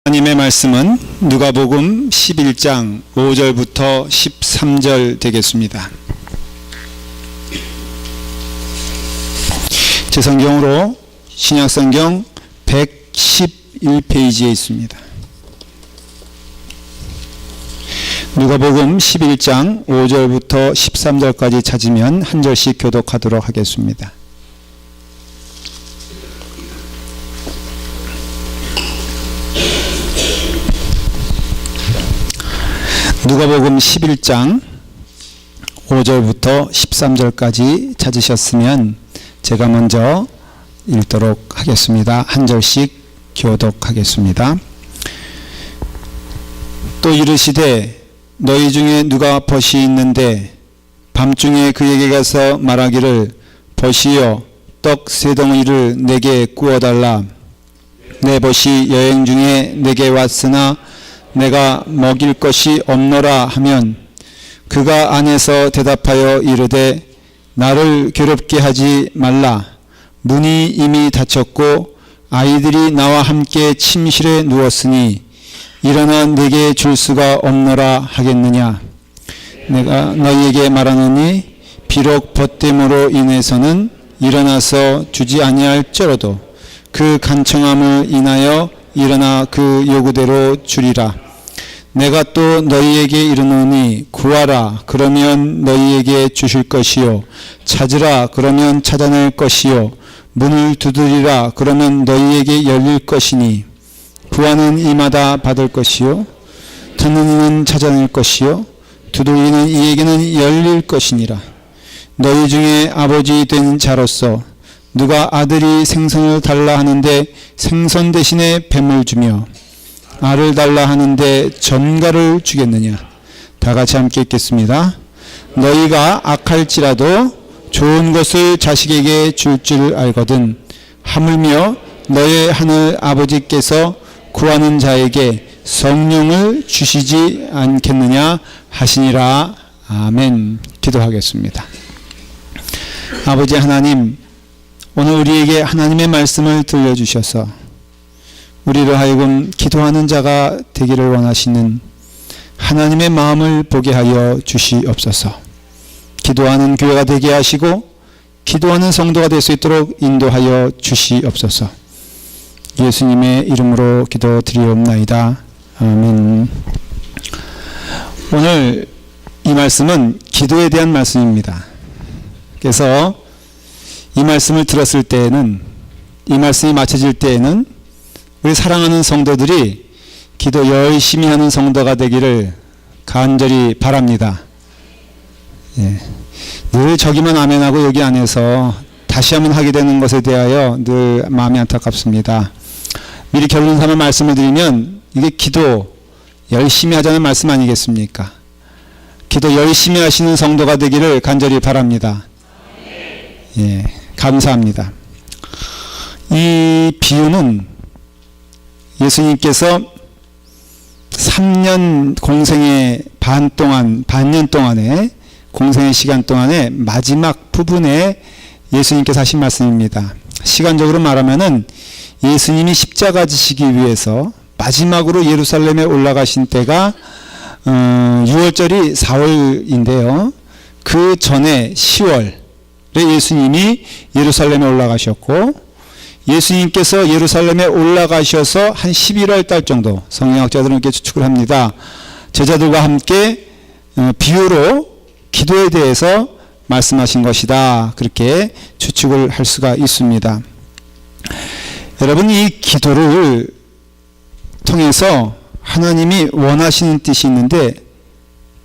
하나님의 말씀은 누가복음 11장 5절부터 13절 되겠습니다. 제 성경으로 신약성경 111페이지에 있습니다. 누가복음 11장 5절부터 13절까지 찾으면 한 절씩 교독하도록 하겠습니다. 누가복음 11장 5절부터 13절까지 찾으셨으면 제가 먼저 읽도록 하겠습니다. 한 절씩 교독하겠습니다. 또 이르시되 너희 중에 누가 벗이 있는데 밤중에 그에게 가서 말하기를 벗이여 떡 세 덩이를 내게 구워달라. 내 벗이 여행 중에 내게 왔으나 내가 먹일 것이 없노라 하면 그가 안에서 대답하여 이르되 나를 괴롭게 하지 말라. 문이 이미 닫혔고 아이들이 나와 함께 침실에 누웠으니 일어나 내게 줄 수가 없노라 하겠느냐. 내가 너희에게 말하노니 비록 벗됨으로 인해서는 일어나서 주지 아니할지라도 그 간청함을 인하여 일어나 그 요구대로 주리라. 내가 또 너희에게 이르노니 구하라 그러면 너희에게 주실 것이요 찾으라 그러면 찾아낼 것이요 문을 두드리라 그러면 너희에게 열릴 것이니 구하는 이마다 받을 것이요 듣는 이는 찾아낼 것이요 두드리는 이에게는 열릴 것이니라. 너희 중에 아버지 된 자로서 누가 아들이 생선을 달라 하는데 생선 대신에 뱀을 주며 알을 달라 하는데 전갈을 주겠느냐. 다 같이 함께 읽겠습니다. 너희가 악할지라도 좋은 것을 자식에게 줄 줄 알거든 하물며 너의 하늘 아버지께서 구하는 자에게 성령을 주시지 않겠느냐 하시니라. 아멘. 기도하겠습니다. 아버지 하나님, 오늘 우리에게 하나님의 말씀을 들려주셔서 우리를 하여금 기도하는 자가 되기를 원하시는 하나님의 마음을 보게 하여 주시옵소서. 기도하는 교회가 되게 하시고 기도하는 성도가 될 수 있도록 인도하여 주시옵소서. 예수님의 이름으로 기도드리옵나이다. 아멘. 오늘 이 말씀은 기도에 대한 말씀입니다. 그래서 이 말씀을 들었을 때에는, 이 말씀이 마쳐질 때에는 우리 사랑하는 성도들이 기도 열심히 하는 성도가 되기를 간절히 바랍니다. 예. 늘 저기만 아멘하고 여기 안 해서 다시 한번 하게 되는 것에 대하여 늘 마음이 안타깝습니다. 미리 결론 삼아 말씀을 드리면 이게 기도 열심히 하자는 말씀 아니겠습니까? 기도 열심히 하시는 성도가 되기를 간절히 바랍니다. 예, 감사합니다. 이 비유는 예수님께서 3년 공생의 반년 동안에 공생의 시간 동안에 마지막 부분에 예수님께서 하신 말씀입니다. 시간적으로 말하면은 예수님이 십자가 지시기 위해서 마지막으로 예루살렘에 올라가신 때가 6월절이 4월인데요. 그 전에 10월에 예수님이 예루살렘에 올라가셨고 예수님께서 예루살렘에 올라가셔서 한 11월 달 정도 성경학자들은 이렇게 추측을 합니다. 제자들과 함께 비유로 기도에 대해서 말씀하신 것이다. 그렇게 추측을 할 수가 있습니다. 여러분, 이 기도를 통해서 하나님이 원하시는 뜻이 있는데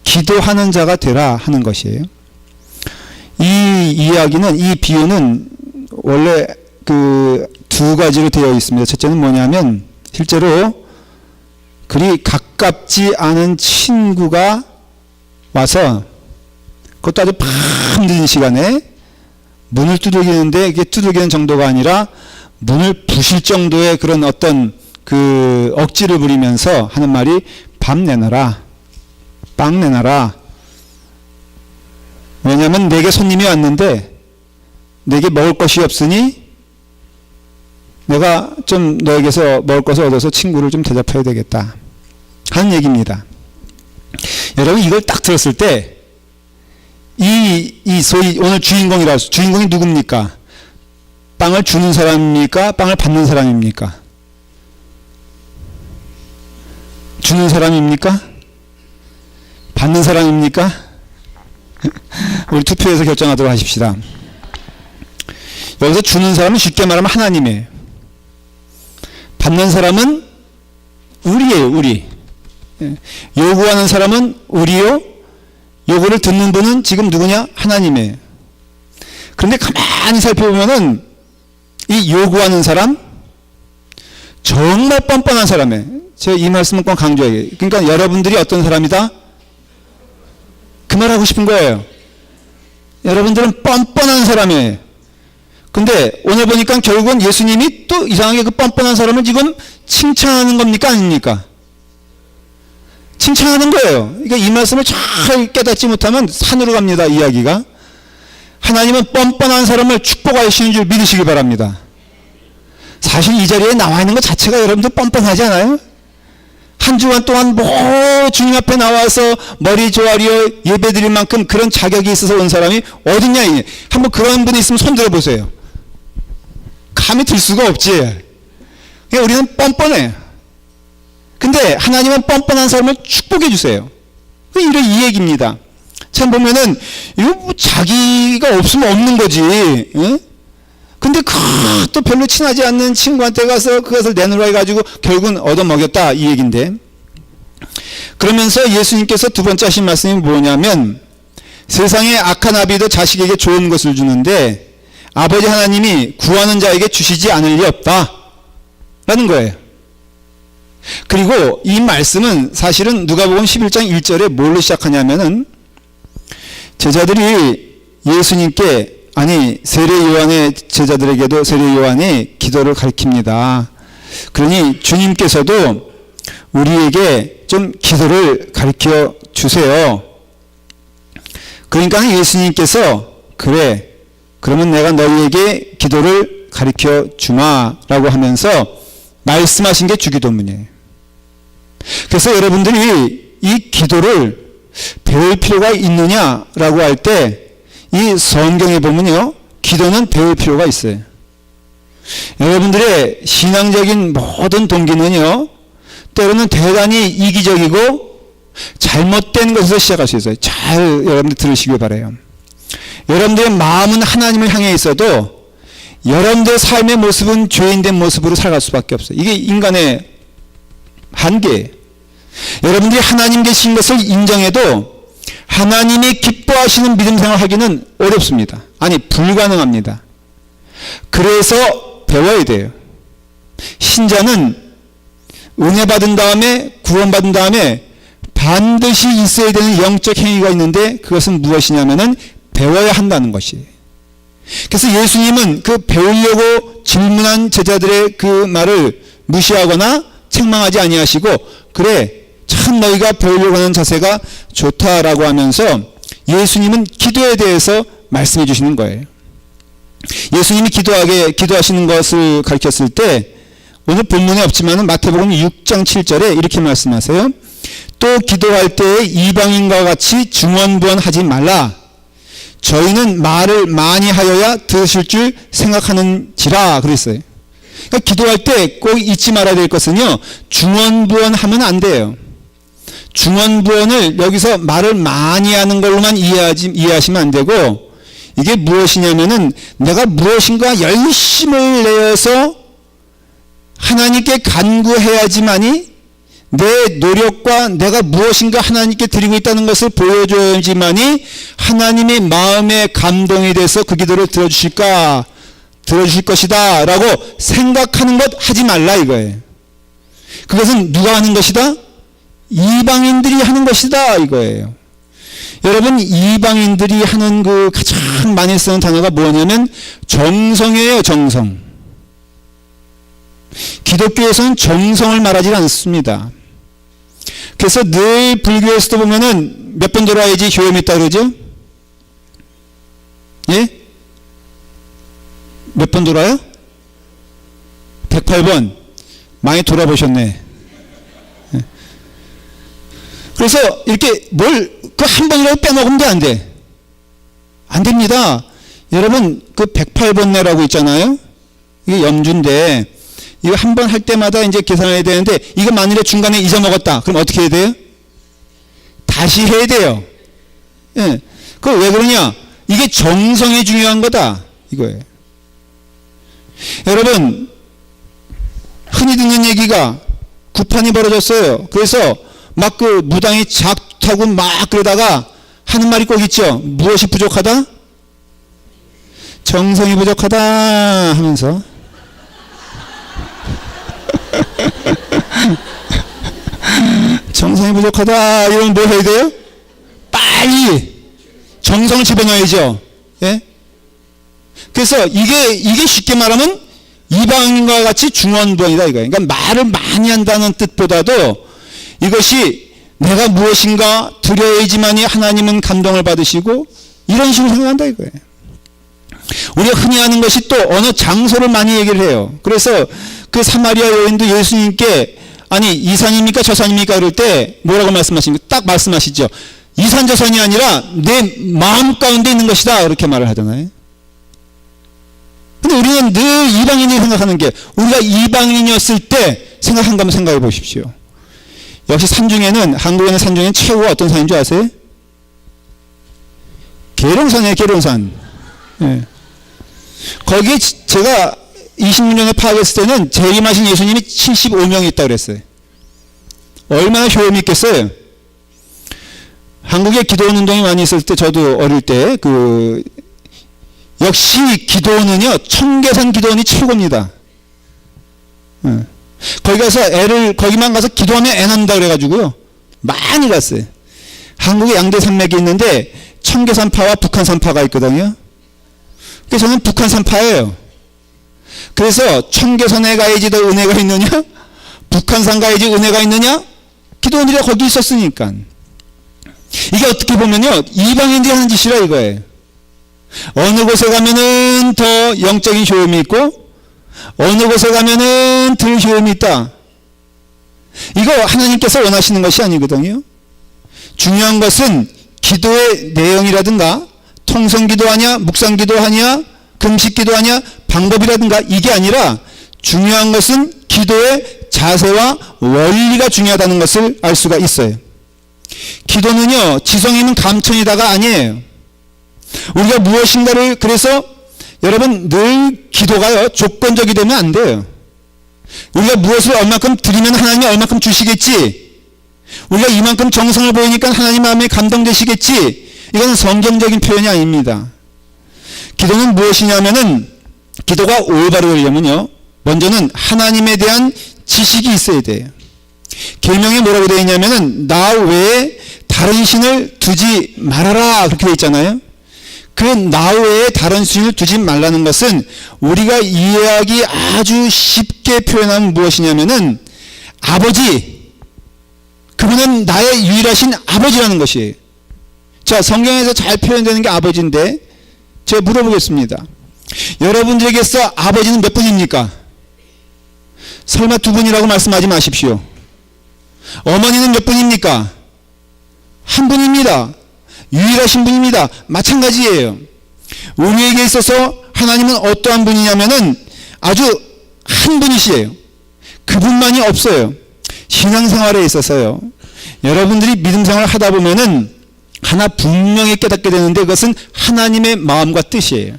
기도하는 자가 되라 하는 것이에요. 이 이야기는, 이 비유는 원래 그 두 가지로 되어 있습니다. 첫째는 뭐냐면 실제로 그리 가깝지 않은 친구가 와서 그것도 아주 밤늦은 시간에 문을 두들기는데 이게 두들기는 정도가 아니라 문을 부실 정도의 그런 어떤 그 억지를 부리면서 하는 말이 밥 내놔라, 빵 내놔라. 왜냐하면 내게 손님이 왔는데 내게 먹을 것이 없으니 내가 좀 너에게서 먹을 것을 얻어서 친구를 좀 대접해야 되겠다 하는 얘기입니다. 여러분 이걸 딱 들었을 때 이 소위 오늘 주인공이 누굽니까? 빵을 주는 사람입니까? 빵을 받는 사람입니까? 주는 사람입니까? 받는 사람입니까? 우리 투표해서 결정하도록 하십시다. 여기서 주는 사람은 쉽게 말하면 하나님이에요. 받는 사람은 우리예요, 우리. 요구하는 사람은 우리요. 요구를 듣는 분은 지금 누구냐? 하나님이에요. 그런데 가만히 살펴보면은 이 요구하는 사람 정말 뻔뻔한 사람이에요. 제가 이 말씀은 꼭 강조해요. 그러니까 여러분들이 어떤 사람이다? 그 말하고 싶은 거예요. 여러분들은 뻔뻔한 사람이에요. 근데 오늘 보니까 결국은 예수님이 또 이상하게 그 뻔뻔한 사람을 지금 칭찬하는 겁니까? 아닙니까? 칭찬하는 거예요. 그러니까 이 말씀을 잘 깨닫지 못하면 산으로 갑니다, 이야기가. 하나님은 뻔뻔한 사람을 축복하시는 줄 믿으시기 바랍니다. 사실 이 자리에 나와 있는 것 자체가 여러분들 뻔뻔하지 않아요? 한 주간 동안 주님 앞에 나와서 머리 조아리어 예배드릴 만큼 그런 자격이 있어서 온 사람이 어딨냐. 한번 그런 분이 있으면 손 들어보세요. 감이 들 수가 없지. 그러니까 우리는 뻔뻔해. 근데 하나님은 뻔뻔한 사람을 축복해 주세요. 이런 이 얘기입니다. 참 보면은 이거 뭐 자기가 없으면 없는 거지. 응? 근데 또 별로 친하지 않는 친구한테 가서 그것을 내놓으라 해가지고 결국은 얻어먹였다 이 얘기인데, 그러면서 예수님께서 두 번째 하신 말씀이 뭐냐면 세상에 악한 아비도 자식에게 좋은 것을 주는데 아버지 하나님이 구하는 자에게 주시지 않을 리 없다 라는 거예요. 그리고 이 말씀은 사실은 누가복음 11장 1절에 뭘로 시작하냐면은 제자들이 예수님께, 아니 세례 요한의 제자들에게도 세례 요한이 기도를 가르칩니다. 그러니 주님께서도 우리에게 좀 기도를 가르쳐 주세요. 그러니까 예수님께서 그래 그러면 내가 너희에게 기도를 가르쳐 주마라고 하면서 말씀하신 게 주기도문이에요. 그래서 여러분들이 이 기도를 배울 필요가 있느냐라고 할 때 이 성경에 보면요, 기도는 배울 필요가 있어요. 여러분들의 신앙적인 모든 동기는요, 때로는 대단히 이기적이고 잘못된 것에서 시작할 수 있어요. 잘 여러분들 들으시길 바라요. 여러분들의 마음은 하나님을 향해 있어도 여러분들의 삶의 모습은 죄인된 모습으로 살아갈 수밖에 없어요. 이게 인간의 한계예요. 여러분들이 하나님 계신 것을 인정해도 하나님이 기뻐하시는 믿음 생활을 하기는 어렵습니다. 아니 불가능합니다. 그래서 배워야 돼요. 신자는 은혜 받은 다음에, 구원받은 다음에 반드시 있어야 되는 영적 행위가 있는데 그것은 무엇이냐면은 배워야 한다는 것이에요. 그래서 예수님은 그 배우려고 질문한 제자들의 그 말을 무시하거나 책망하지 아니하시고, 그래 참 너희가 배우려고 하는 자세가 좋다라고 하면서 예수님은 기도에 대해서 말씀해 주시는 거예요. 예수님이 기도하시는 것을 가르쳤을 때 오늘 본문에 없지만 마태복음 6장 7절에 이렇게 말씀하세요. 또 기도할 때에 이방인과 같이 중언부언하지 말라. 저희는 말을 많이 하여야 들으실 줄 생각하는지라 그랬어요. 그러니까 기도할 때 꼭 잊지 말아야 될 것은요, 중언부언하면 안 돼요. 중언부언을 여기서 말을 많이 하는 걸로만 이해하시면 안 되고, 이게 무엇이냐면은 내가 무엇인가 열심을 내어서 하나님께 간구해야지만이 내 노력과 내가 무엇인가 하나님께 드리고 있다는 것을 보여줘야지만이 하나님의 마음에 감동이 돼서 그 기도를 들어주실 것이다 라고 생각하는 것 하지 말라 이거예요. 그것은 누가 하는 것이다? 이방인들이 하는 것이다 이거예요. 여러분, 이방인들이 하는 그 가장 많이 쓰는 단어가 뭐냐면 정성이에요. 정성. 기독교에서는 정성을 말하지 않습니다. 그래서 늘 불교에서도 보면은 몇 번 돌아야지 효염이 있다 그러죠? 예? 몇 번 돌아요? 108번 많이 돌아보셨네. 그래서 이렇게 그 한 번이라도 빼먹으면 안 돼. 안 됩니다. 여러분, 그 108번뇌라고 있잖아요. 이게 염주인데, 이거 한 번 할 때마다 이제 계산해야 되는데, 이거 만일에 중간에 잊어먹었다. 그럼 어떻게 해야 돼요? 다시 해야 돼요. 예. 그거 왜 그러냐? 이게 정성이 중요한 거다. 이거예요. 여러분, 흔히 듣는 얘기가 구판이 벌어졌어요. 그래서 막 그 무당이 작타고 막 그러다가 하는 말이 꼭 있죠. 무엇이 부족하다? 정성이 부족하다 하면서 정성이 부족하다 이러면 뭐 해야 돼요? 빨리 정성을 집어넣어야죠. 예? 그래서 이게 쉽게 말하면 이방인과 같이 중언부언이다 이거예요. 그러니까 말을 많이 한다는 뜻보다도 이것이 내가 무엇인가 드려야지만이 하나님은 감동을 받으시고 이런 식으로 생각한다 이거예요. 우리가 흔히 하는 것이 또 어느 장소를 많이 얘기를 해요. 그래서 그 사마리아 여인도 예수님께 아니 이 산입니까 저 산입니까 이럴 때 뭐라고 말씀하십니까? 딱 말씀하시죠. 이 산 저 산이 아니라 내 마음 가운데 있는 것이다 이렇게 말을 하잖아요. 근데 우리는 늘 이방인이 생각하는 게 우리가 이방인이었을 때 생각한 거 한번 생각해 보십시오. 역시 산 중에는 한국에 있는 산 중에는 최고가 어떤 산인 줄 아세요? 계룡산이에요. 계룡산. 예. 거기에 제가 20년 전에 파악했을 때는 재림하신 예수님이 75명이 있다고 그랬어요. 얼마나 효험이 있겠어요? 한국에 기도원 운동이 많이 있을 때 저도 어릴 때 역시 기도원은요 청계산 기도원이 최고입니다. 거기 가서 거기만 가서 기도하면 애 낳는다 그래가지고요 많이 갔어요. 한국에 양대 산맥이 있는데 청계산파와 북한산파가 있거든요. 그래서 저는 북한산파예요. 그래서 청계산에 가야지 더 은혜가 있느냐 북한산 가야지 은혜가 있느냐 기도원들이 거기 있었으니까. 이게 어떻게 보면요 이방인들이 하는 짓이라 이거예요. 어느 곳에 가면은 더 영적인 효험이 있고 어느 곳에 가면은 덜 효험이 있다. 이거 하나님께서 원하시는 것이 아니거든요. 중요한 것은 기도의 내용이라든가 통성기도하냐 묵상기도하냐 금식기도하냐 방법이라든가 이게 아니라 중요한 것은 기도의 자세와 원리가 중요하다는 것을 알 수가 있어요. 기도는요 지성 있는 감천이다가 아니에요. 우리가 무엇인가를 그래서 여러분 늘 기도가요 조건적이 되면 안 돼요. 우리가 무엇을 얼마큼 드리면 하나님이 얼마큼 주시겠지. 우리가 이만큼 정성을 보이니까 하나님 마음에 감동되시겠지. 이건 성경적인 표현이 아닙니다. 기도는 무엇이냐면은 기도가 올바로 되려면요 먼저는 하나님에 대한 지식이 있어야 돼요. 계명에 뭐라고 되어 있냐면은 나 외에 다른 신을 두지 말아라 그렇게 되어 있잖아요. 그 나 외에 다른 신을 두지 말라는 것은 우리가 이해하기 아주 쉽게 표현하면 무엇이냐면은 아버지, 그분은 나의 유일하신 아버지라는 것이에요. 자, 성경에서 잘 표현되는 게 아버지인데 제가 물어보겠습니다. 여러분들에게서 아버지는 몇 분입니까? 설마 두 분이라고 말씀하지 마십시오. 어머니는 몇 분입니까? 한 분입니다. 유일하신 분입니다. 마찬가지예요. 우리에게 있어서 하나님은 어떠한 분이냐면은 아주 한 분이시에요. 그분만이 없어요. 신앙생활에 있어서요. 여러분들이 믿음생활을 하다 보면은 하나 분명히 깨닫게 되는데 그것은 하나님의 마음과 뜻이에요.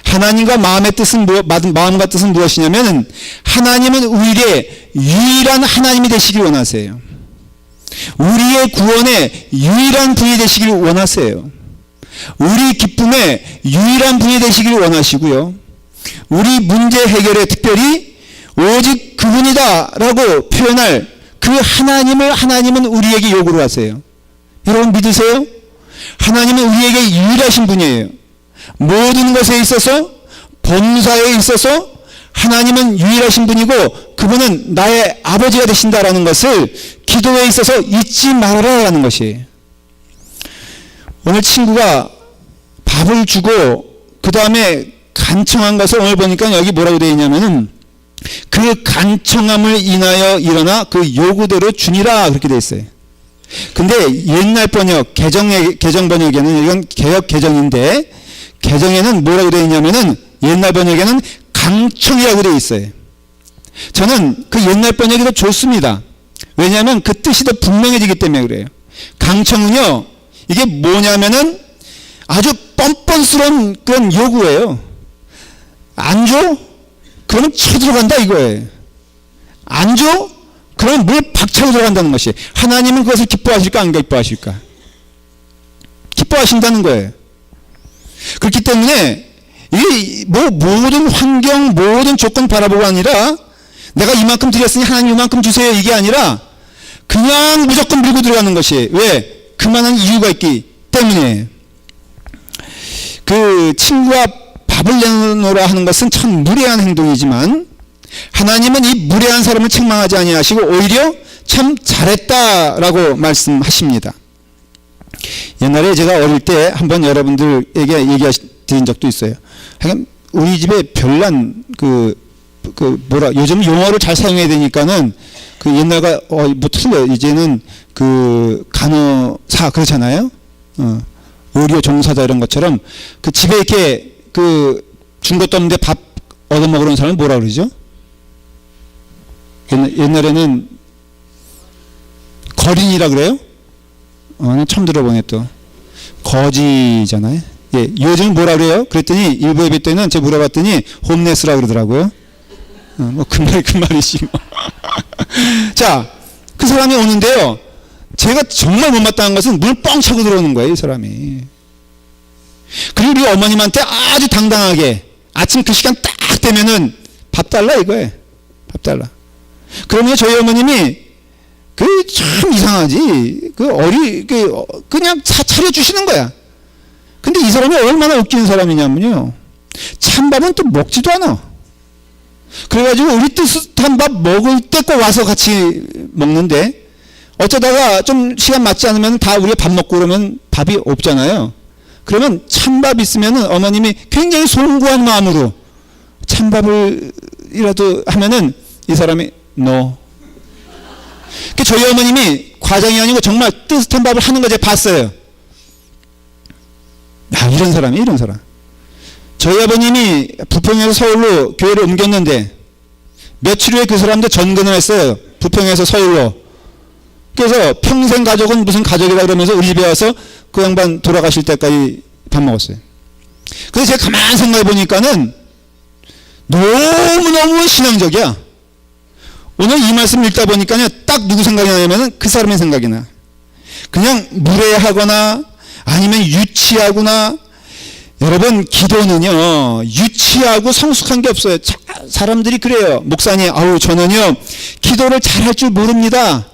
하나님과 마음의 뜻은 마음과 뜻은 무엇이냐면 하나님은 우리의 유일한 하나님이 되시길 원하세요. 우리의 구원의 유일한 분이 되시길 원하세요. 우리 기쁨의 유일한 분이 되시길 원하시고요. 우리 문제 해결에 특별히 오직 그분이다 라고 표현할 그 하나님은 우리에게 요구를 하세요. 여러분 믿으세요? 하나님은 우리에게 유일하신 분이에요. 모든 것에 있어서 범사에 있어서 하나님은 유일하신 분이고 그분은 나의 아버지가 되신다라는 것을 기도에 있어서 잊지 말아라라는 것이에요. 오늘 친구가 밥을 주고 그 다음에 간청한 것을 오늘 보니까 여기 뭐라고 되어 있냐면은 그 간청함을 인하여 일어나 그 요구대로 주니라 그렇게 돼 있어요. 근데 옛날 번역 개정 번역에는 이건 개역 개정인데 개정에는 뭐라고 되어 있냐면은 옛날 번역에는 강청이라고 되어 있어요. 저는 그 옛날 번역이 더 좋습니다. 왜냐하면 그 뜻이 더 분명해지기 때문에 그래요. 강청은요 이게 뭐냐면은 아주 뻔뻔스러운 그런 요구예요. 안 줘? 그러면 쳐들어간다 이거예요. 안 줘? 그러면 물 박차고 들어간다는 것이. 하나님은 그것을 기뻐하실까 안 기뻐하실까? 기뻐하신다는 거예요. 그렇기 때문에 이게 뭐 모든 환경 모든 조건 바라보고 아니라 내가 이만큼 드렸으니 하나님 이만큼 주세요 이게 아니라 그냥 무조건 밀고 들어가는 것이. 왜? 그만한 이유가 있기 때문에. 그 친구와 밥을 내놓으라 하는 것은 참 무례한 행동이지만 하나님은 이 무례한 사람을 책망하지 아니하시고 오히려 참 잘했다라고 말씀하십니다. 옛날에 제가 어릴 때 한번 여러분들에게 드린 적도 있어요. 하여간 우리 집에 별난 요즘 용어를 잘 사용해야 되니까는 그 옛날과 뭐 틀려. 이제는 그 간호사 그렇잖아요. 의료 종사자 이런 것처럼 그 집에 이렇게 그 준 것도 없는데 밥 얻어먹으러 온 사람은 뭐라 그러죠? 옛날에는 거린이라 그래요? 처음 들어보네 또. 거지잖아요. 예, 요즘 뭐라 그래요? 그랬더니 일부 예배 때는 제가 물어봤더니 홈레스라 그러더라고요. 뭐 그 말이지 뭐. 자, 그 사람이 오는데요. 제가 정말 못마땅한 것은 문을 뻥 차고 들어오는 거예요, 이 사람이. 그리고 우리 어머님한테 아주 당당하게 아침 그 시간 딱 되면은 밥 달라 이거예요. 밥 달라. 그러면 저희 어머님이 그 참 이상하지. 그냥 차려주시는 거야. 근데 이 사람이 얼마나 웃기는 사람이냐면요. 찬밥은 또 먹지도 않아. 그래가지고 우리 뜨뜻한 밥 먹을 때 꼭 와서 같이 먹는데 어쩌다가 좀 시간 맞지 않으면 다 우리가 밥 먹고 그러면 밥이 없잖아요. 그러면 찬밥 있으면은 어머님이 굉장히 송구한 마음으로 찬밥을이라도 하면은 이 사람이 no. 저희 어머님이 과장이 아니고 정말 뜨뜻한 밥을 하는 거 제가 봤어요. 이런 사람이 이런 사람. 저희 아버님이 부평에서 서울로 교회를 옮겼는데 며칠 후에 그 사람들 전근을 했어요. 부평에서 서울로. 그래서 평생 가족은 무슨 가족이라 그러면서 우리 집에 와서 그 양반 돌아가실 때까지 밥 먹었어요. 그래서 제가 가만히 생각해 보니까는 너무너무 신앙적이야. 오늘 이 말씀 읽다 보니까 딱 누구 생각이 나냐면은 그 사람의 생각이 나. 그냥 무례하거나 아니면 유치하구나. 여러분 기도는요 유치하고 성숙한 게 없어요. 사람들이 그래요. 목사님 저는요 기도를 잘할 줄 모릅니다.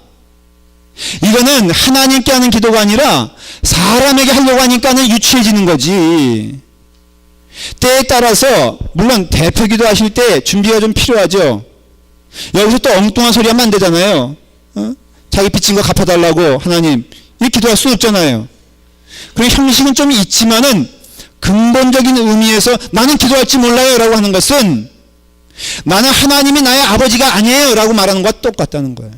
이거는 하나님께 하는 기도가 아니라 사람에게 하려고 하니까는 유치해지는 거지. 때에 따라서 물론 대표 기도하실 때 준비가 좀 필요하죠. 여기서 또 엉뚱한 소리 하면 안 되잖아요. 자기 빚진 거 갚아달라고 하나님 이렇게 기도할 수 없잖아요. 그리고 형식은 좀 있지만은 근본적인 의미에서 나는 기도할 줄 몰라요 라고 하는 것은 나는 하나님이 나의 아버지가 아니에요 라고 말하는 것과 똑같다는 거예요.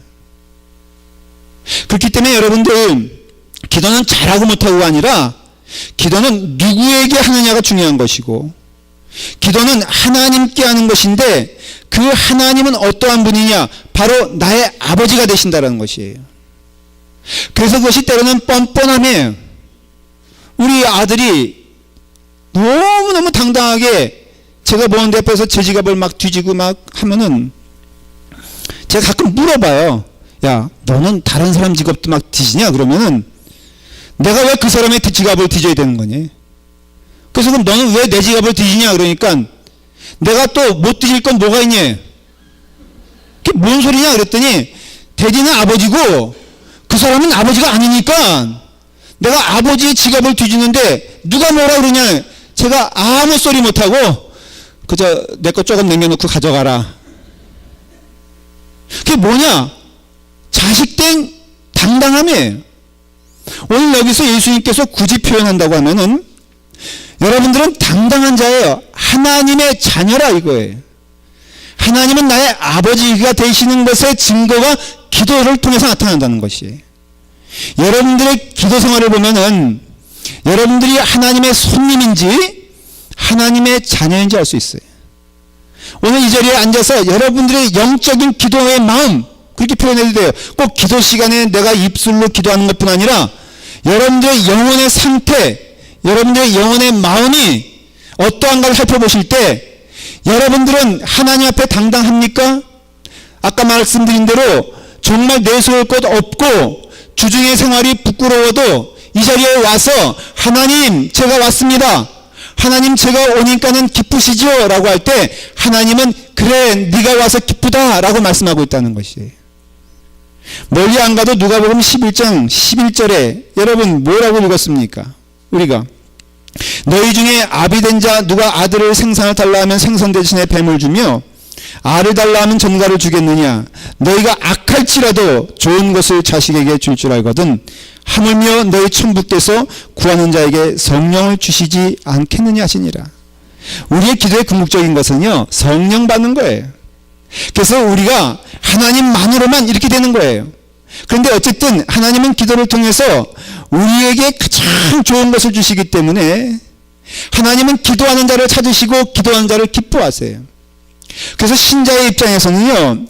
그렇기 때문에 여러분들 기도는 잘하고 못하고가 아니라 기도는 누구에게 하느냐가 중요한 것이고 기도는 하나님께 하는 것인데 그 하나님은 어떠한 분이냐 바로 나의 아버지가 되신다는 것이에요. 그래서 그것이 때로는 뻔뻔함이에요. 우리 아들이 너무너무 당당하게 제가 보는데 앞에서 제 지갑을 막 뒤지고 막 하면은 제가 가끔 물어봐요. 야 너는 다른 사람 지갑도 막 뒤지냐? 그러면은 내가 왜 그 사람의 지갑을 뒤져야 되는 거니? 그래서 그럼 너는 왜 내 지갑을 뒤지냐? 그러니까 내가 또 못 뒤질 건 뭐가 있냐? 그게 뭔 소리냐? 그랬더니 대디는 아버지고 그 사람은 아버지가 아니니까 내가 아버지의 지갑을 뒤지는데 누가 뭐라 그러냐? 제가 아무 소리 못하고 그저 내 거 조금 남겨놓고 가져가라. 그게 뭐냐? 자식된 당당함이에요. 오늘 여기서 예수님께서 굳이 표현한다고 하면은 여러분들은 당당한 자예요. 하나님의 자녀라 이거예요. 하나님은 나의 아버지가 되시는 것의 증거가 기도를 통해서 나타난다는 것이에요. 여러분들의 기도 생활을 보면은 여러분들이 하나님의 손님인지 하나님의 자녀인지 알 수 있어요. 오늘 이 자리에 앉아서 여러분들의 영적인 기도의 마음, 그렇게 표현해도 돼요. 꼭 기도 시간에 내가 입술로 기도하는 것뿐 아니라 여러분들의 영혼의 상태, 여러분들의 영혼의 마음이 어떠한가를 살펴보실 때 여러분들은 하나님 앞에 당당합니까? 아까 말씀드린 대로 정말 내세울 것 없고 주중의 생활이 부끄러워도 이 자리에 와서 하나님 제가 왔습니다. 하나님 제가 오니까는 기쁘시죠? 라고 할 때 하나님은 그래 네가 와서 기쁘다 라고 말씀하고 있다는 것이에요. 멀리 안 가도 누가복음 11장 11절에 여러분 뭐라고 읽었습니까? 우리가 너희 중에 아비된 자 누가 아들을 생산을 달라 하면 생선 대신에 뱀을 주며 알을 달라 하면 전갈을 주겠느냐? 너희가 악할지라도 좋은 것을 자식에게 줄 줄 알거든 하물며 너희 천부께서 구하는 자에게 성령을 주시지 않겠느냐 하시니라. 우리의 기도의 궁극적인 것은요, 성령 받는 거예요. 그래서 우리가 하나님만으로만 이렇게 되는 거예요. 그런데 어쨌든 하나님은 기도를 통해서 우리에게 가장 좋은 것을 주시기 때문에 하나님은 기도하는 자를 찾으시고 기도하는 자를 기뻐하세요. 그래서 신자의 입장에서는요,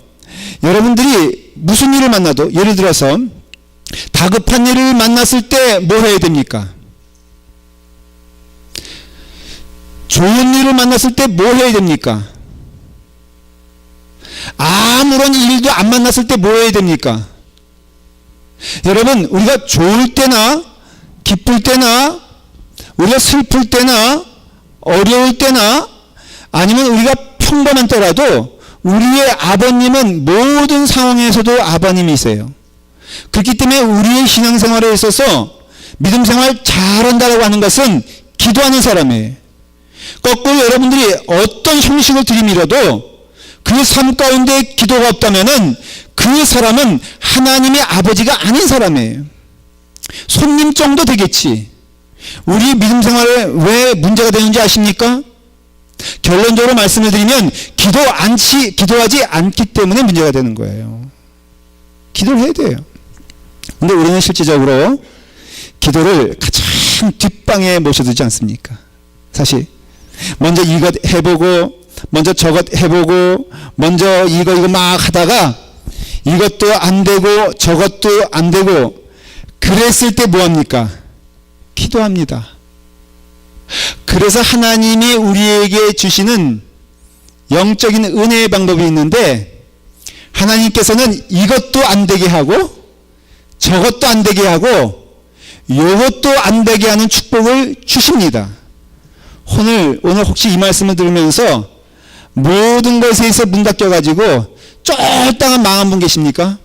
여러분들이 무슨 일을 만나도 예를 들어서 다급한 일을 만났을 때 뭐 해야 됩니까? 좋은 일을 만났을 때 뭐 해야 됩니까? 아무런 일도 안 만났을 때 뭐 해야 됩니까? 여러분, 우리가 좋을 때나 기쁠 때나 우리가 슬플 때나 어려울 때나 아니면 우리가 평범한 때라도 우리의 아버님은 모든 상황에서도 아버님이세요. 그렇기 때문에 우리의 신앙생활에 있어서 믿음생활 잘한다고 하는 것은 기도하는 사람이에요. 거꾸로 여러분들이 어떤 형식을 들이밀어도 그 삶 가운데 기도가 없다면은 그 사람은 하나님의 아버지가 아닌 사람이에요. 손님 정도 되겠지. 우리 믿음생활에 왜 문제가 되는지 아십니까? 결론적으로 말씀을 드리면 기도하지 않기 때문에 문제가 되는 거예요. 기도를 해야 돼요. 근데 우리는 실질적으로 기도를 가장 뒷방에 모셔두지 않습니까? 사실 먼저 이것 해보고 먼저 저것 해보고 먼저 이거 막 하다가 이것도 안 되고 저것도 안 되고 그랬을 때 뭐합니까? 기도합니다. 그래서 하나님이 우리에게 주시는 영적인 은혜의 방법이 있는데 하나님께서는 이것도 안 되게 하고 저것도 안 되게 하고 이것도 안 되게 하는 축복을 주십니다. 오늘 혹시 이 말씀을 들으면서 모든 것에 있어 문 닫혀가지고 쫄딱한 망한 분 계십니까?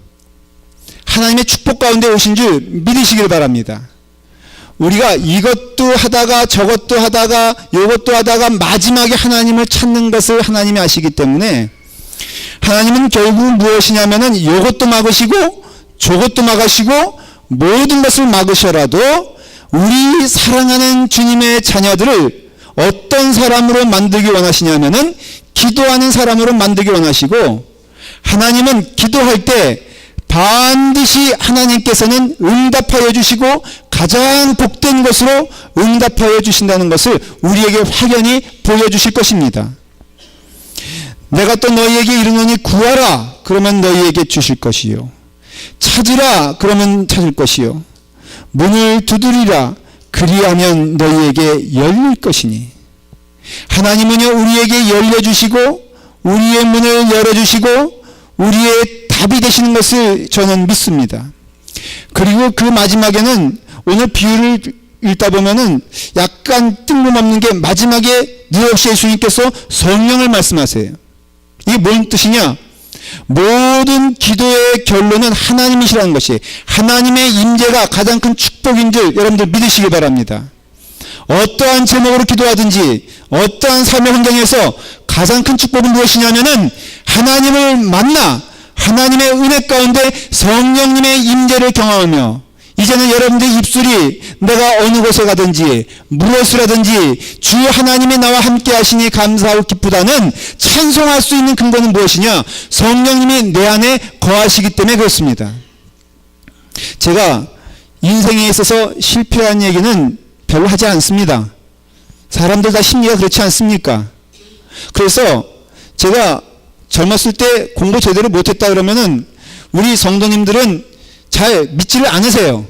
하나님의 축복 가운데 오신 줄 믿으시길 바랍니다. 우리가 이것도 하다가 저것도 하다가 이것도 하다가 마지막에 하나님을 찾는 것을 하나님이 아시기 때문에 하나님은 결국 무엇이냐면은 이것도 막으시고 저것도 막으시고 모든 것을 막으셔라도 우리 사랑하는 주님의 자녀들을 어떤 사람으로 만들기 원하시냐면은 기도하는 사람으로 만들기 원하시고 하나님은 기도할 때 반드시 하나님께서는 응답하여 주시고 가장 복된 것으로 응답하여 주신다는 것을 우리에게 확연히 보여주실 것입니다. 내가 또 너희에게 이르노니 구하라 그러면 너희에게 주실 것이요 찾으라 그러면 찾을 것이요 문을 두드리라 그리하면 너희에게 열릴 것이니 하나님은요 우리에게 열려주시고 우리의 문을 열어주시고 우리의 답이 되시는 것을 저는 믿습니다. 그리고 그 마지막에는 오늘 비유를 읽다 보면은 약간 뜬금없는 게 마지막에 느없이 예수님께서 성령을 말씀하세요. 이게 뭔 뜻이냐? 모든 기도의 결론은 하나님이시라는 것이 하나님의 임재가 가장 큰 축복인 줄 여러분들 믿으시기 바랍니다. 어떠한 제목으로 기도하든지 어떠한 삶의 환경에서 가장 큰 축복은 무엇이냐면은 하나님을 만나 하나님의 은혜 가운데 성령님의 임재를 경험하며 이제는 여러분들의 입술이 내가 어느 곳에 가든지 무엇을 하든지 주 하나님이 나와 함께 하시니 감사하고 기쁘다는 찬송할 수 있는 근거는 무엇이냐? 성령님이 내 안에 거하시기 때문에 그렇습니다. 제가 인생에 있어서 실패한 얘기는 별로 하지 않습니다. 사람들 다 심리가 그렇지 않습니까? 그래서 제가 젊었을 때 공부 제대로 못했다 그러면은 우리 성도님들은 잘 믿지를 않으세요.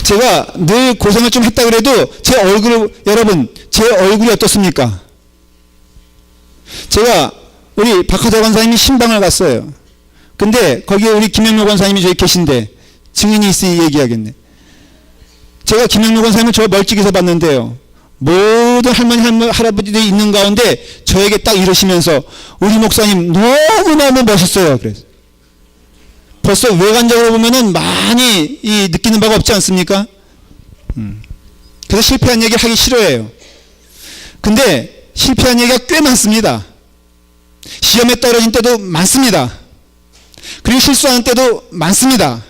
제가 늘 고생을 좀 했다 그래도 제 얼굴, 여러분, 제 얼굴이 어떻습니까? 제가 우리 박하자 권사님이 신방을 갔어요. 근데 거기에 우리 김영묘 권사님이 저기 계신데 증인이 있으니 얘기하겠네. 제가 김영묘 권사님을 저 멀찍이서 봤는데요. 모든 할머니, 할아버지들이 있는 가운데 저에게 딱 이러시면서 우리 목사님 너무너무 멋있어요. 그래서 벌써 외관적으로 보면은 많이 느끼는 바가 없지 않습니까? 그래서 실패한 얘기 하기 싫어해요. 근데 실패한 얘기가 꽤 많습니다. 시험에 떨어진 때도 많습니다. 그리고 실수하는 때도 많습니다.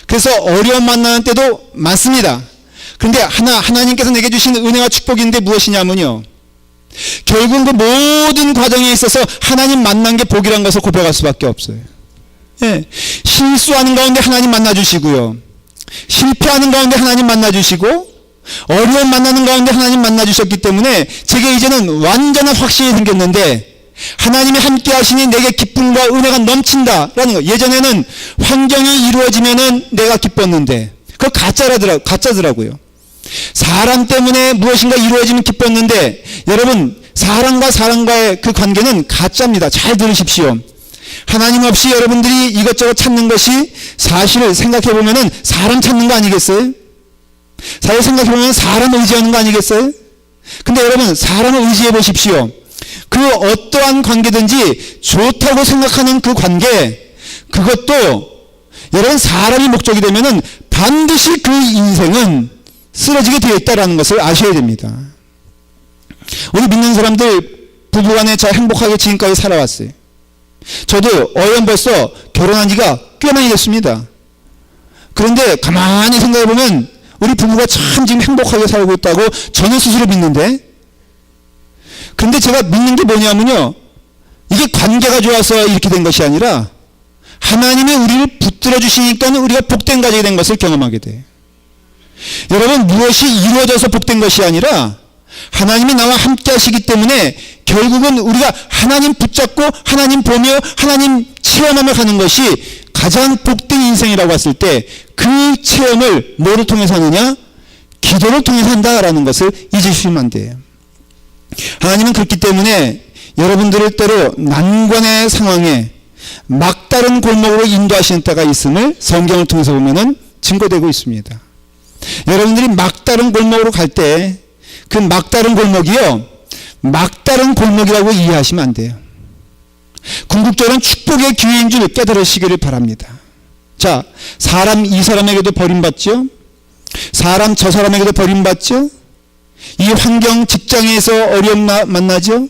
그래서 어려움 만나는 때도 많습니다. 그런데 하나님께서 내게 주신 은혜와 축복인데 무엇이냐면요. 결국 그 모든 과정에 있어서 하나님 만난 게 복이란 것을 고백할 수밖에 없어요. 예. 실수하는 가운데 하나님 만나주시고요. 실패하는 가운데 하나님 만나주시고 어려움 만나는 가운데 하나님 만나주셨기 때문에 제게 이제는 완전한 확신이 생겼는데 하나님이 함께 하시니 내게 기쁨과 은혜가 넘친다라는 거. 예전에는 환경이 이루어지면은 내가 기뻤는데 그거 가짜더라고요. 사람 때문에 무엇인가 이루어지면 기뻤는데 여러분 사람과 사람과의 그 관계는 가짜입니다. 잘 들으십시오. 하나님 없이 여러분들이 이것저것 찾는 것이 사실을 생각해보면은 사람 찾는 거 아니겠어요? 사실 생각해보면 사람 의지하는 거 아니겠어요? 근데 여러분 사람을 의지해 보십시오. 그 어떠한 관계든지 좋다고 생각하는 그 관계, 그것도 여러분 사람이 목적이 되면은 반드시 그 인생은 쓰러지게 되어 있다는 것을 아셔야 됩니다. 우리 믿는 사람들 부부간에 잘 행복하게 지금까지 살아왔어요. 저도 어연 벌써 결혼한 지가 꽤 많이 됐습니다. 그런데 가만히 생각해 보면 우리 부부가 참 지금 행복하게 살고 있다고 저는 스스로 믿는데, 그런데 제가 믿는 게 뭐냐면요, 이게 관계가 좋아서 이렇게 된 것이 아니라 하나님이 우리를 붙들어 주시니까 우리가 복된 가족이 된 것을 경험하게 돼요. 여러분 무엇이 이루어져서 복된 것이 아니라 하나님이 나와 함께 하시기 때문에 결국은 우리가 하나님 붙잡고 하나님 보며 하나님 체험하며 가는 것이 가장 복된 인생이라고 했을 때 그 체험을 뭐를 통해서 하느냐? 기도를 통해서 한다라는 것을 잊으시면 안 돼요. 하나님은 그렇기 때문에 여러분들을 때로 난관의 상황에 막다른 골목으로 인도하시는 때가 있음을 성경을 통해서 보면은 증거되고 있습니다. 여러분들이 막다른 골목으로 갈 때 그 막다른 골목이요, 막다른 골목이라고 이해하시면 안 돼요. 궁극적으로는 축복의 기회인 줄 깨달으시기를 바랍니다. 자, 사람 이 사람에게도 버림받죠. 사람 저 사람에게도 버림받죠. 이 환경 직장에서 어려움 만나죠.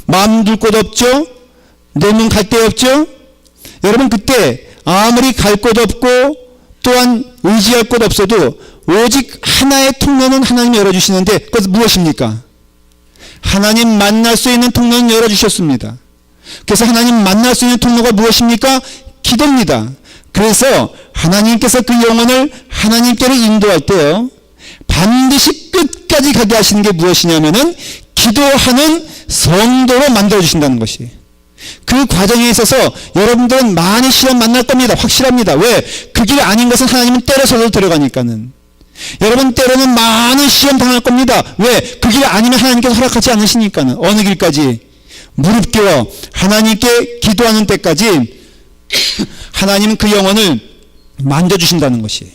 마음 둘 곳 없죠. 내 눈 갈 데 없죠. 여러분 그때 아무리 갈 곳 없고 또한 의지할 곳 없어도 오직 하나의 통로는 하나님이 열어주시는데 그것은 무엇입니까? 하나님 만날 수 있는 통로는 열어주셨습니다. 그래서 하나님 만날 수 있는 통로가 무엇입니까? 기도입니다. 그래서 하나님께서 그 영혼을 하나님께로 인도할 때요, 반드시 끝까지 가게 하시는 게 무엇이냐면은 기도하는 성도로 만들어주신다는 것이. 그 과정에 있어서 여러분들은 많이 시험 만날 겁니다. 확실합니다. 왜? 그 길이 아닌 것은 하나님은 때려서도 들어가니까는. 여러분 때로는 많은 시험 당할 겁니다. 왜? 그 길이 아니면 하나님께서 허락하지 않으시니까는. 어느 길까지? 무릎 꿇어 하나님께 기도하는 때까지 하나님은 그 영혼을 만져주신다는 것이.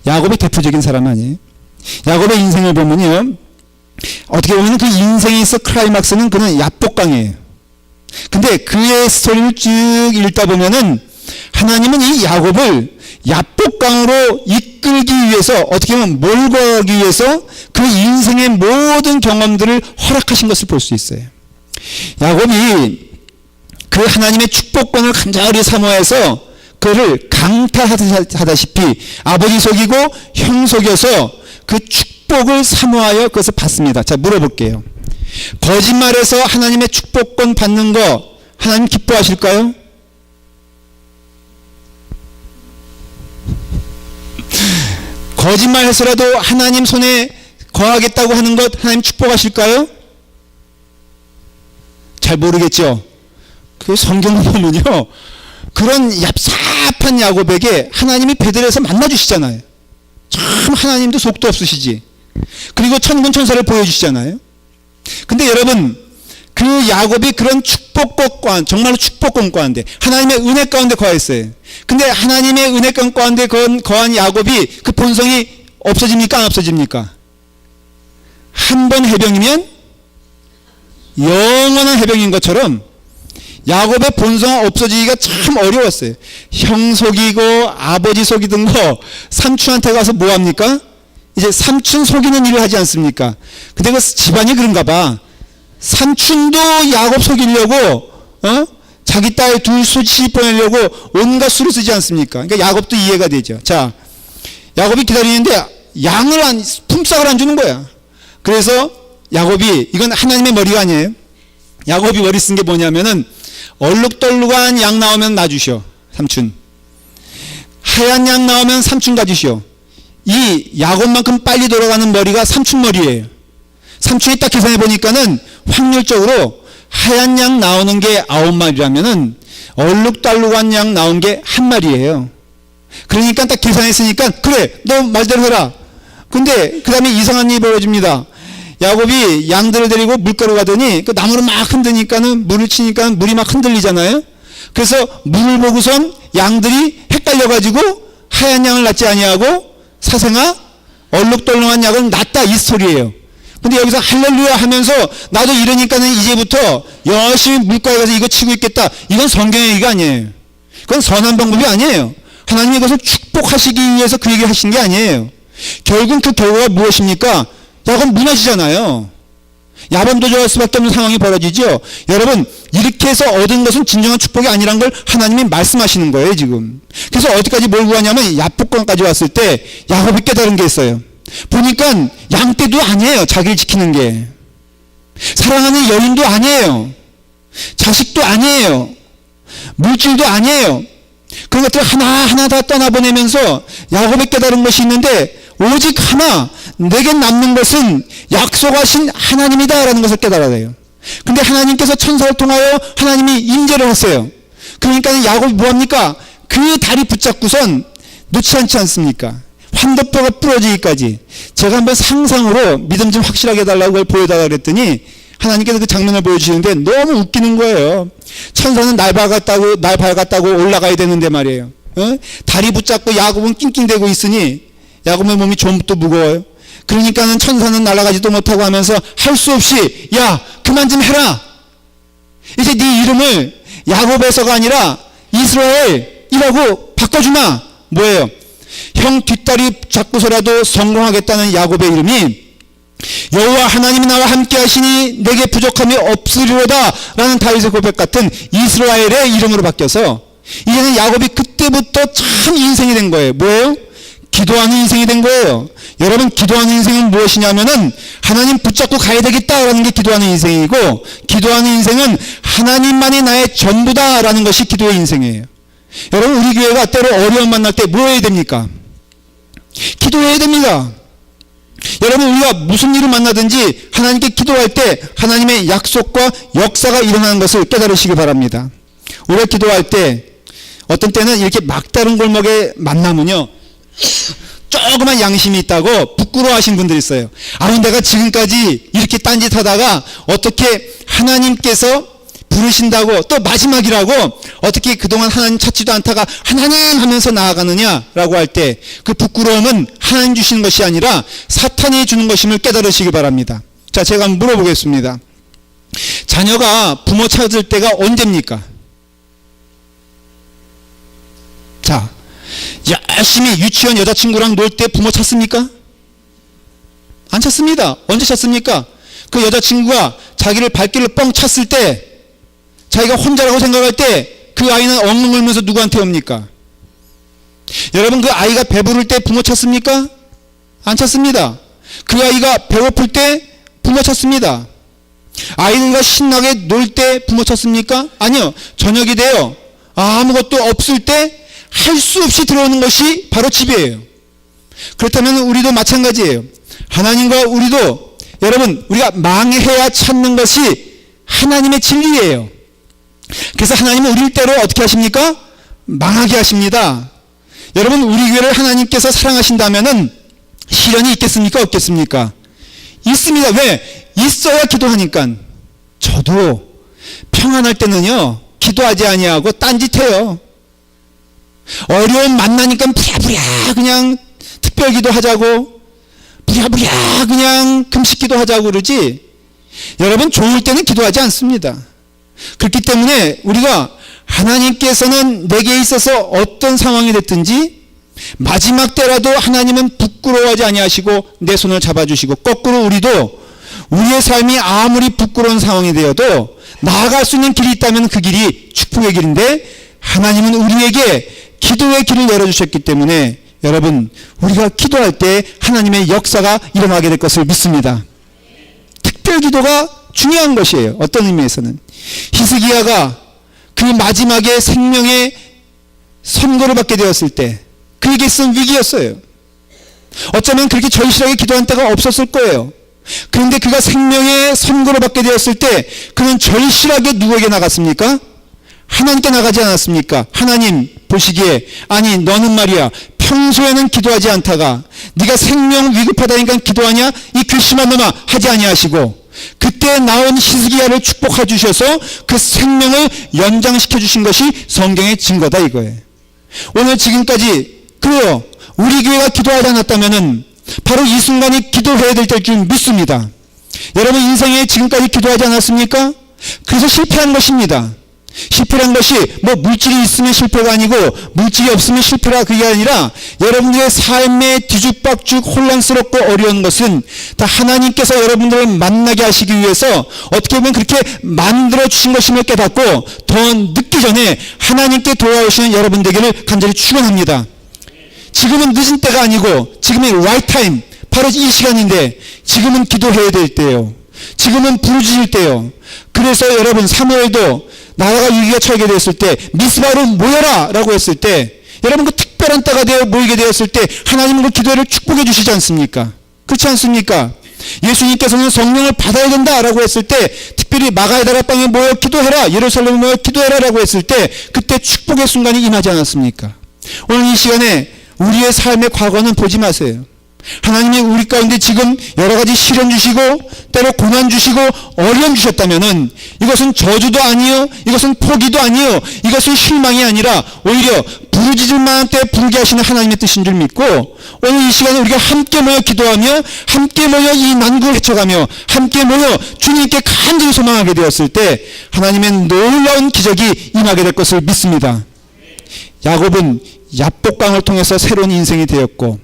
야곱이 대표적인 사람 아니에요? 야곱의 인생을 보면요, 어떻게 보면 그 인생에 있어 클라이막스는 그는 야복강이에요. 근데 그의 스토리를 쭉 읽다 보면은 하나님은 이 야곱을 야복강으로 이끌기 위해서, 어떻게 보면 몰고 가기 위해서 그 인생의 모든 경험들을 허락하신 것을 볼 수 있어요. 야곱이 그 하나님의 축복권을 간절히 사모해서 그를 강탈하다시피 아버지 속이고 형 속여서 그 축복을 사모하여 그것을 받습니다. 자, 물어볼게요. 거짓말해서 하나님의 축복권 받는 거 하나님 기뻐하실까요? 거짓말해서라도 하나님 손에 거하겠다고 하는 것 하나님 축복하실까요? 잘 모르겠죠. 그 성경을 보면요, 그런 얍삽한 야곱에게 하나님이 베들에서 만나주시잖아요. 참 하나님도 속도 없으시지. 그리고 천군 천사를 보여주시잖아요. 근데 여러분, 그 야곱이 그런 축복권, 정말로 축복권 가운데 하나님의 은혜 가운데 거했어요. 근데 하나님의 은혜 가운데 거한 야곱이 그 본성이 없어집니까? 안 없어집니까? 한 번 해병이면 영원한 해병인 것처럼 야곱의 본성은 없어지기가 참 어려웠어요. 형 속이고 아버지 속이던 거 삼촌한테 가서 뭐 합니까? 이제 삼촌 속이는 일을 하지 않습니까? 근데 그 집안이 그런가 봐. 삼촌도 야곱 속이려고 자기 딸 둘 수치 보내려고 온갖 수를 쓰지 않습니까? 그러니까 야곱도 이해가 되죠. 자, 야곱이 기다리는데 양을 품삯을 안 주는 거야. 그래서 야곱이, 이건 하나님의 머리가 아니에요. 야곱이 머리 쓴 게 뭐냐면은 얼룩덜룩한 양 나오면 놔주시오, 삼촌. 하얀 양 나오면 삼촌 가주시오. 이 야곱만큼 빨리 돌아가는 머리가 삼촌 머리예요. 삼촌이 딱 계산해 보니까는 확률적으로 하얀 양 나오는 게 9마리라면은 얼룩덜룩한 양 나온 게 1마리예요. 그러니까 딱 계산했으니까 그래, 너 말대로 해라. 근데 그 다음에 이상한 일이 벌어집니다. 야곱이 양들을 데리고 물가로 가더니 그 나무를 막 흔드니까는 물을 치니까 물이 막 흔들리잖아요. 그래서 물을 보고선 양들이 헷갈려가지고 하얀 양을 낳지 아니하고 사생아 얼룩덜룩한 양을 낳았다, 이 스토리예요. 근데 여기서 할렐루야 하면서 나도 이러니까는 이제부터 열심히 물가에 가서 이거 치고 있겠다. 이건 성경의 얘기가 아니에요. 그건 선한 방법이 아니에요. 하나님이 그것을 축복하시기 위해서 그 얘기를 하신 게 아니에요. 결국 그 결과가 무엇입니까? 야곱 무너지잖아요. 야범도주할 수밖에 없는 상황이 벌어지죠. 여러분, 이렇게 해서 얻은 것은 진정한 축복이 아니란 걸 하나님이 말씀하시는 거예요, 지금. 그래서 어디까지 몰고 가냐면 야복강까지 왔을 때 야곱이 깨달은 게 있어요. 보니까 양떼도 아니에요, 자기를 지키는 게. 사랑하는 여인도 아니에요. 자식도 아니에요. 물질도 아니에요. 그런 것들 하나하나 다 떠나보내면서 야곱이 깨달은 것이 있는데 오직 하나, 내게 남는 것은 약속하신 하나님이다라는 것을 깨달아야 돼요. 근데 하나님께서 천사를 통하여 하나님이 임재를 했어요. 그러니까 야곱이 뭐합니까? 그 다리 붙잡고선 놓지 않지 않습니까? 환도뼈가 부러지기까지. 제가 한번 상상으로 믿음 좀 확실하게 해달라고 그걸 보여달라고 그랬더니 하나님께서 그 장면을 보여주시는데 너무 웃기는 거예요. 천사는 날 밟았다고 올라가야 되는데 말이에요. 다리 붙잡고 야곱은 낑낑대고 있으니 야곱의 몸이 좀 또 무거워요. 그러니까는 천사는 날아가지도 못하고 하면서 할 수 없이 야 그만 좀 해라. 이제 네 이름을 야곱에서가 아니라 이스라엘이라고 바꿔주마. 뭐예요? 형 뒷다리 잡고서라도 성공하겠다는 야곱의 이름이 여호와 하나님이 나와 함께 하시니 내게 부족함이 없으리로다 라는 다윗의 고백 같은 이스라엘의 이름으로 바뀌어서 이제는 야곱이 그때부터 참 인생이 된 거예요. 뭐예요? 기도하는 인생이 된 거예요. 여러분, 기도하는 인생은 무엇이냐면은 하나님 붙잡고 가야 되겠다라는 게 기도하는 인생이고, 기도하는 인생은 하나님만이 나의 전부다라는 것이 기도의 인생이에요. 여러분, 우리 교회가 때로 어려움 만날 때 뭐 해야 됩니까? 기도해야 됩니다. 여러분, 우리가 무슨 일을 만나든지 하나님께 기도할 때 하나님의 약속과 역사가 일어나는 것을 깨달으시기 바랍니다. 우리가 기도할 때 어떤 때는 이렇게 막다른 골목에 만나면요, 조그만 양심이 있다고 부끄러워하신 분들이 있어요. 내가 지금까지 이렇게 딴짓하다가 어떻게 하나님께서 부르신다고 또 마지막이라고 어떻게 그동안 하나님 찾지도 않다가 하나님 하면서 나아가느냐라고 할 때 그 부끄러움은 하나님 주시는 것이 아니라 사탄이 주는 것임을 깨달으시기 바랍니다. 자, 제가 한번 물어보겠습니다. 자녀가 부모 찾을 때가 언제입니까? 자, 열심히 유치원 여자친구랑 놀 때 부모 찾습니까? 안 찾습니다. 언제 찾습니까? 그 여자친구가 자기를 발길을 뻥 찼을 때 자기가 혼자라고 생각할 때 그 아이는 엉엉 울면서 누구한테 옵니까? 여러분, 그 아이가 배부를 때 부모 찾습니까? 안 찾습니다. 그 아이가 배고플 때 부모 찾습니다. 아이들과 신나게 놀 때 부모 찾습니까? 아니요. 저녁이 돼요. 아무것도 없을 때 할 수 없이 들어오는 것이 바로 집이에요. 그렇다면 우리도 마찬가지예요. 하나님과 우리도, 여러분, 우리가 망해야 찾는 것이 하나님의 진리예요. 그래서 하나님은 우리를 때로 어떻게 하십니까? 망하게 하십니다. 여러분, 우리 교회를 하나님께서 사랑하신다면은 시련이 있겠습니까? 없겠습니까? 있습니다. 왜? 있어야 기도하니까. 저도 평안할 때는요, 기도하지 아니하고 딴짓해요. 어려움 만나니까 부랴부랴 그냥 특별 기도하자고, 부랴부랴 그냥 금식 기도하자고 그러지, 여러분, 좋을 때는 기도하지 않습니다. 그렇기 때문에 우리가 하나님께서는 내게 있어서 어떤 상황이 됐든지 마지막 때라도 하나님은 부끄러워하지 아니하시고 내 손을 잡아주시고, 거꾸로 우리도 우리의 삶이 아무리 부끄러운 상황이 되어도 나아갈 수 있는 길이 있다면 그 길이 축복의 길인데, 하나님은 우리에게 기도의 길을 열어주셨기 때문에 여러분, 우리가 기도할 때 하나님의 역사가 일어나게 될 것을 믿습니다. 특별 기도가 중요한 것이에요. 어떤 의미에서는 히스기야가 그 마지막에 생명의 선고를 받게 되었을 때 그에게 있은 위기였어요. 어쩌면 그렇게 절실하게 기도한 때가 없었을 거예요. 그런데 그가 생명의 선고를 받게 되었을 때 그는 절실하게 누구에게 나갔습니까? 하나님께 나가지 않았습니까? 하나님 보시기에, 아니 너는 말이야 평소에는 기도하지 않다가 네가 생명 위급하다니까 기도하냐? 이 괘씸한 놈아, 하지 아니하시고 그때 나온 히스기야를 축복해 주셔서 그 생명을 연장시켜 주신 것이 성경의 증거다 이거예요. 오늘 지금까지 그래요. 우리 교회가 기도하지 않았다면은 바로 이 순간이 기도해야 될 때일 줄 믿습니다. 여러분, 인생에 지금까지 기도하지 않았습니까? 그래서 실패한 것입니다. 실패란 것이 뭐 물질이 있으면 실패가 아니고 물질이 없으면 실패라, 그게 아니라 여러분들의 삶에 뒤죽박죽 혼란스럽고 어려운 것은 다 하나님께서 여러분들을 만나게 하시기 위해서 어떻게 보면 그렇게 만들어 주신 것임을 깨닫고 더 늦기 전에 하나님께 돌아오시는 여러분 되기를 간절히 축원합니다. 지금은 늦은 때가 아니고 지금이 right time, 바로 이 시간인데 지금은 기도해야 될 때예요. 지금은 부르짖을 때예요. 그래서 여러분, 사무엘도 나라가 위기가 처하게 되었을 때 미스바로 모여라 라고 했을 때, 여러분 그 특별한 때가 되어 모이게 되었을 때 하나님은 그 기도를 축복해 주시지 않습니까? 그렇지 않습니까? 예수님께서는 성령을 받아야 된다라고 했을 때 특별히 마가의 다락방에 모여 기도해라, 예루살렘에 모여 기도해라 라고 했을 때 그때 축복의 순간이 임하지 않았습니까? 오늘 이 시간에 우리의 삶의 과거는 보지 마세요. 하나님이 우리 가운데 지금 여러 가지 시련 주시고 때로 고난 주시고 어려움 주셨다면은 이것은 저주도 아니요, 이것은 포기도 아니요, 이것은 실망이 아니라 오히려 부르짖을 만한 때 부르게 하시는 하나님의 뜻인 줄 믿고, 오늘 이 시간에 우리가 함께 모여 기도하며 함께 모여 이 난국을 헤쳐가며 함께 모여 주님께 간절히 소망하게 되었을 때 하나님의 놀라운 기적이 임하게 될 것을 믿습니다. 야곱은 야복강을 통해서 새로운 인생이 되었고,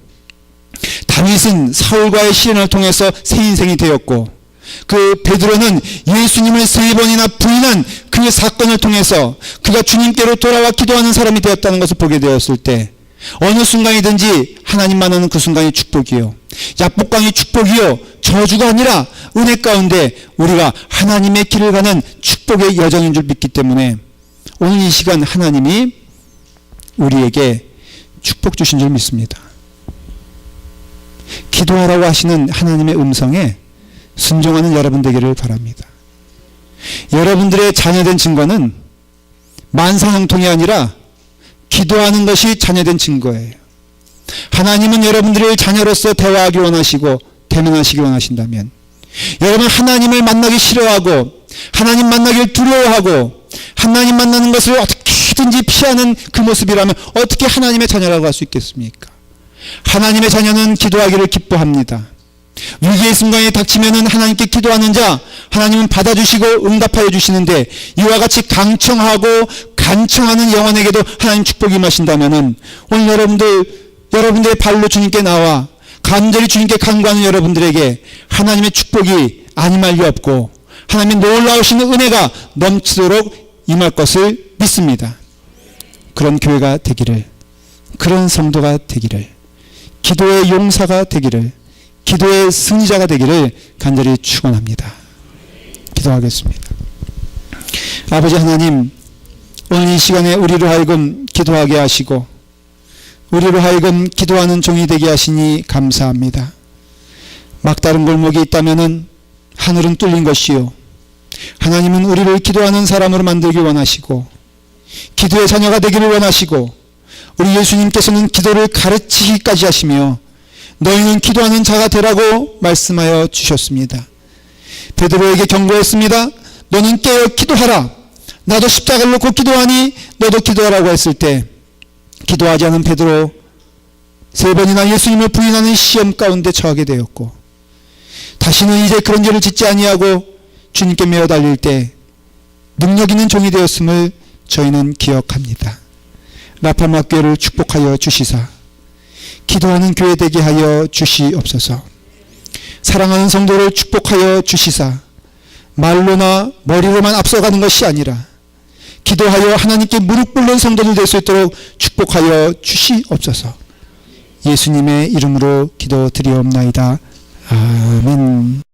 다윗은 사울과의 시련을 통해서 새 인생이 되었고, 그 베드로는 예수님을 3번이나 부인한 그 사건을 통해서 그가 주님께로 돌아와 기도하는 사람이 되었다는 것을 보게 되었을 때 어느 순간이든지 하나님만 아는 그 순간이 축복이요, 야복강이 축복이요, 저주가 아니라 은혜 가운데 우리가 하나님의 길을 가는 축복의 여정인 줄 믿기 때문에 오늘 이 시간 하나님이 우리에게 축복 주신 줄 믿습니다. 기도하라고 하시는 하나님의 음성에 순종하는 여러분 되기를 바랍니다. 여러분들의 자녀된 증거는 만사형통이 아니라 기도하는 것이 자녀된 증거예요. 하나님은 여러분들을 자녀로서 대화하기 원하시고 대면하시기 원하신다면, 여러분 하나님을 만나기 싫어하고 하나님 만나기를 두려워하고 하나님 만나는 것을 어떻게든지 피하는 그 모습이라면 어떻게 하나님의 자녀라고 할 수 있겠습니까? 하나님의 자녀는 기도하기를 기뻐합니다. 위기의 순간이 닥치면은 하나님께 기도하는 자 하나님은 받아주시고 응답하여 주시는데, 이와 같이 강청하고 간청하는 영혼에게도 하나님 축복이 임하신다면은 오늘 여러분들의 발로 주님께 나와 간절히 주님께 간구하는 여러분들에게 하나님의 축복이 아님할 리 없고 하나님의 놀라우신 은혜가 넘치도록 임할 것을 믿습니다. 그런 교회가 되기를, 그런 성도가 되기를, 기도의 용사가 되기를, 기도의 승리자가 되기를 간절히 축원합니다. 기도하겠습니다. 아버지 하나님, 오늘 이 시간에 우리로 하여금 기도하게 하시고 우리로 하여금 기도하는 종이 되게 하시니 감사합니다. 막다른 골목이 있다면 하늘은 뚫린 것이요, 하나님은 우리를 기도하는 사람으로 만들기 원하시고 기도의 자녀가 되기를 원하시고 우리 예수님께서는 기도를 가르치기까지 하시며 너희는 기도하는 자가 되라고 말씀하여 주셨습니다. 베드로에게 경고했습니다. 너는 깨어 기도하라. 나도 십자가를 놓고 기도하니 너도 기도하라고 했을 때 기도하지 않은 베드로 3번이나 예수님을 부인하는 시험 가운데 처하게 되었고, 다시는 이제 그런 죄를 짓지 아니하고 주님께 매어 달릴 때 능력 있는 종이 되었음을 저희는 기억합니다. 라파마교회를 축복하여 주시사 기도하는 교회 되게 하여 주시옵소서. 사랑하는 성도를 축복하여 주시사 말로나 머리로만 앞서가는 것이 아니라 기도하여 하나님께 무릎 꿇는 성도들 될 수 있도록 축복하여 주시옵소서. 예수님의 이름으로 기도드리옵나이다. 아멘.